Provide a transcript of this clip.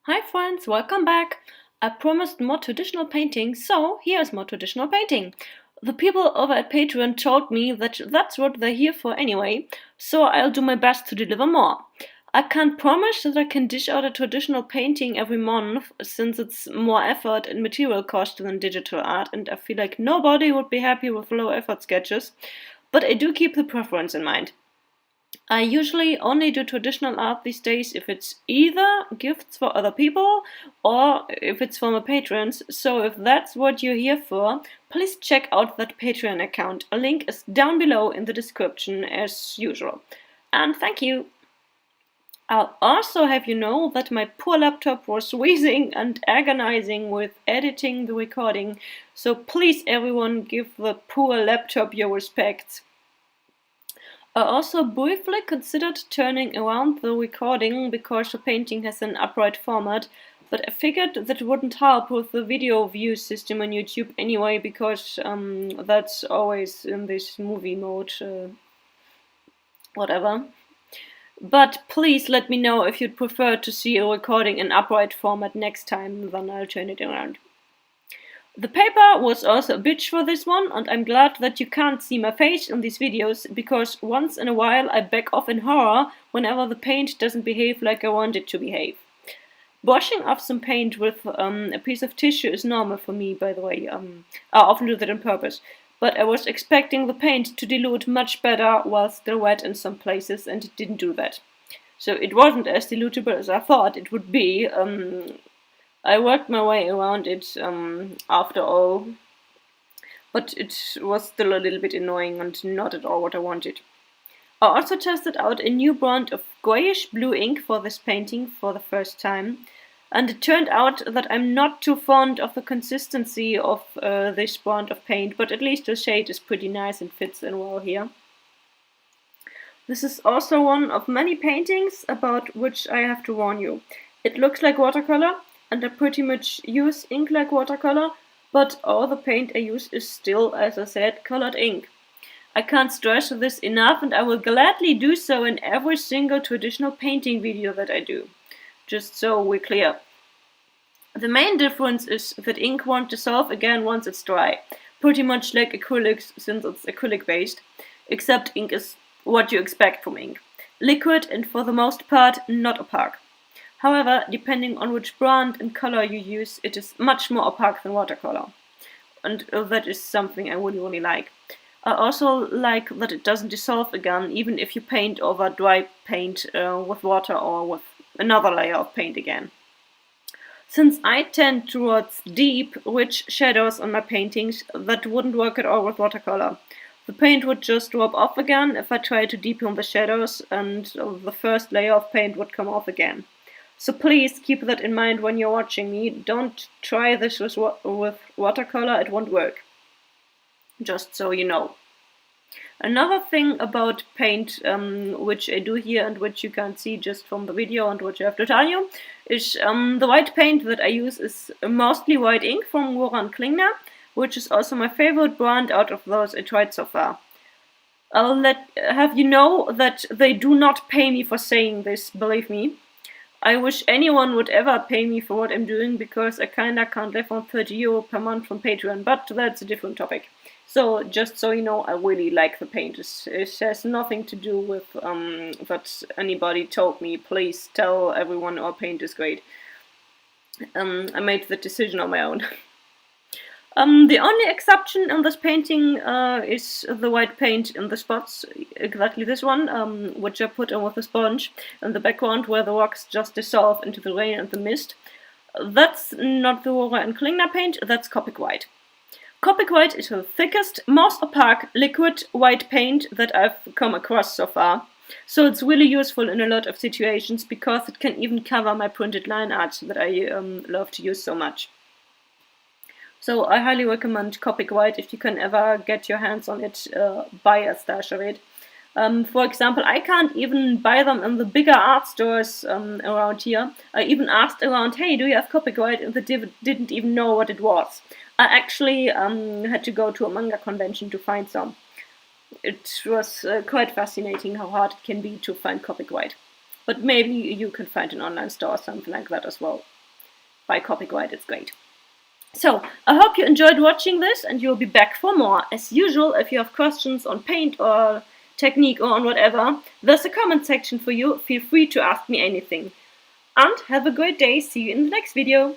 Hi friends, welcome back. I promised more traditional painting, so here's more traditional painting. The people over at Patreon told me that that's what they're here for anyway, so I'll do my best to deliver more. I can't promise that I can dish out a traditional painting every month, since it's more effort and material cost than digital art, and I feel like nobody would be happy with low effort sketches, but I do keep the preference in mind. I usually only do traditional art these days if it's either gifts for other people or if it's for my patrons. So if that's what you're here for, please check out that Patreon account. A link is down below in the description as usual. And thank you! I'll also have you know that my poor laptop was wheezing and agonizing with editing the recording, so please everyone give the poor laptop your respects. I also briefly considered turning around the recording because the painting has an upright format, but I figured that wouldn't help with the video view system on YouTube anyway, because that's always in this movie mode, whatever. But please let me know if you'd prefer to see a recording in upright format next time, then I'll turn it around. The paper was also a bitch for this one, and I'm glad that you can't see my face in these videos, because once in a while I back off in horror whenever the paint doesn't behave like I want it to behave. Washing off some paint with a piece of tissue is normal for me, by the way. I often do that on purpose. But I was expecting the paint to dilute much better while still wet in some places, and it didn't do that. So it wasn't as dilutable as I thought it would be. I worked my way around it after all, but it was still a little bit annoying and not at all what I wanted. I also tested out a new brand of grayish blue ink for this painting for the first time, and it turned out that I'm not too fond of the consistency of this brand of paint, but at least the shade is pretty nice and fits in well here. This is also one of many paintings about which I have to warn you. It looks like watercolor, and I pretty much use ink like watercolor, but all the paint I use is still, as I said, colored ink. I can't stress this enough, and I will gladly do so in every single traditional painting video that I do, just so we're clear. The main difference is that ink won't dissolve again once it's dry, pretty much like acrylics since it's acrylic based, except ink is what you expect from ink. Liquid and for the most part not opaque. However, depending on which brand and color you use, it is much more opaque than watercolor. And that is something I really like. I also like that it doesn't dissolve again, even if you paint over dry paint with water or with another layer of paint again. Since I tend towards deep, rich shadows on my paintings, that wouldn't work at all with watercolor. The paint would just rub off again if I tried to deepen the shadows, and the first layer of paint would come off again. So please keep that in mind when you're watching me. Don't try this with watercolor, it won't work. Just so you know. Another thing about paint, which I do here and which you can't see just from the video and which I have to tell you, is the white paint that I use is mostly white ink from Hooray, which is also my favorite brand out of those I tried so far. I'll have you know that they do not pay me for saying this, believe me. I wish anyone would ever pay me for what I'm doing, because I kinda can't live on €30 per month from Patreon, but that's a different topic. So, just so you know, I really like the paint. It has nothing to do with that anybody told me, please tell everyone our paint is great. I made the decision on my own. The only exception in this painting is the white paint in the spots, exactly this one, which I put on with a sponge in the background where the rocks just dissolve into the rain and the mist. That's not the Hooray and Klingner paint, that's Copic White. Copic White is the thickest, most opaque liquid white paint that I've come across so far. So it's really useful in a lot of situations, because it can even cover my printed line art that I love to use so much. So I highly recommend Copic White if you can ever get your hands on it, buy a stash of it. For example, I can't even buy them in the bigger art stores around here. I even asked around, hey, do you have Copic White? And they didn't even know what it was. I actually had to go to a manga convention to find some. It was quite fascinating how hard it can be to find Copic White. But maybe you can find an online store or something like that as well. by copyright, it's great. So, I hope you enjoyed watching this and you'll be back for more. As usual, if you have questions on paint or technique or on whatever, there's a comment section for you. Feel free to ask me anything. And have a great day. See you in the next video.